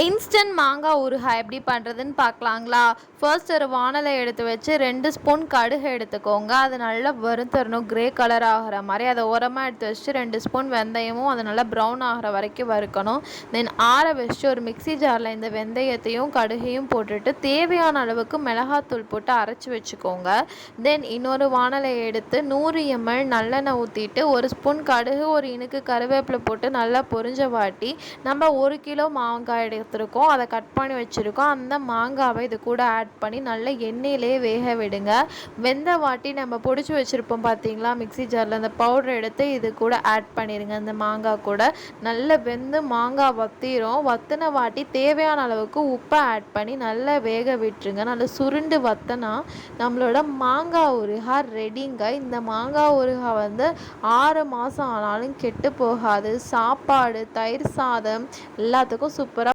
Instant மாங்காய் ஊறுகாய் எப்படி பண்ணுறதுன்னு பார்க்கலாங்களா? ஃபர்ஸ்ட் ஒரு வானலை எடுத்து வச்சு 2 ஸ்பூன் கடுகு எடுத்துக்கோங்க. அது நல்லா வறுத்தரணும், கிரே கலர் ஆகிற மாதிரி. அதை ஓரமாக எடுத்து வச்சுட்டு 2 ஸ்பூன் வெந்தயமும் அது நல்லா ப்ரௌன் ஆகிற வரைக்கும் வறுக்கணும். தென் ஆற வச்சுட்டு ஒரு மிக்சி ஜாரில் இந்த வெந்தயத்தையும் கடுகையும் போட்டுட்டு தேவையான அளவுக்கு மிளகாத்தூள் போட்டு அரைச்சி வச்சுக்கோங்க. தென் இன்னொரு வானலை எடுத்து 100 ml நல்லெண்ணெய் ஊற்றிட்டு 1 ஸ்பூன் கடுகு, ஒரு இனுக்கு கருவேப்பிலை போட்டு நல்லா பொரிஞ்ச வாட்டி நம்ம 1 கிலோ மாங்காய் எடுத்துருக்கோம், அதை கட் பண்ணி வச்சுருக்கோம். அந்த மாங்காவை இது கூட ஆட் பண்ணி நல்லா எண்ணெயிலே வேக விடுங்க. வெந்த வாட்டி நம்ம பொடிச்சு வச்சுருப்போம் பார்த்தீங்களா மிக்சி ஜாரில், அந்த பவுடர் எடுத்து இது கூட ஆட் பண்ணிடுங்க. அந்த மாங்காய் கூட நல்லா வெந்து மாங்காய் வத்தின வாட்டி தேவையான அளவுக்கு உப்பை ஆட் பண்ணி நல்லா வேக விட்டுருங்க. நல்லா சுருண்டு வத்தினா நம்மளோட மாங்காய் ஊறுகாய் ரெடிங்க. இந்த மாங்காய் ஊறுகாய் வந்து 6 மாதம் ஆனாலும் கெட்டு போகாது. சாப்பாடு, தயிர் சாதம் எல்லாத்துக்கும் சூப்பராக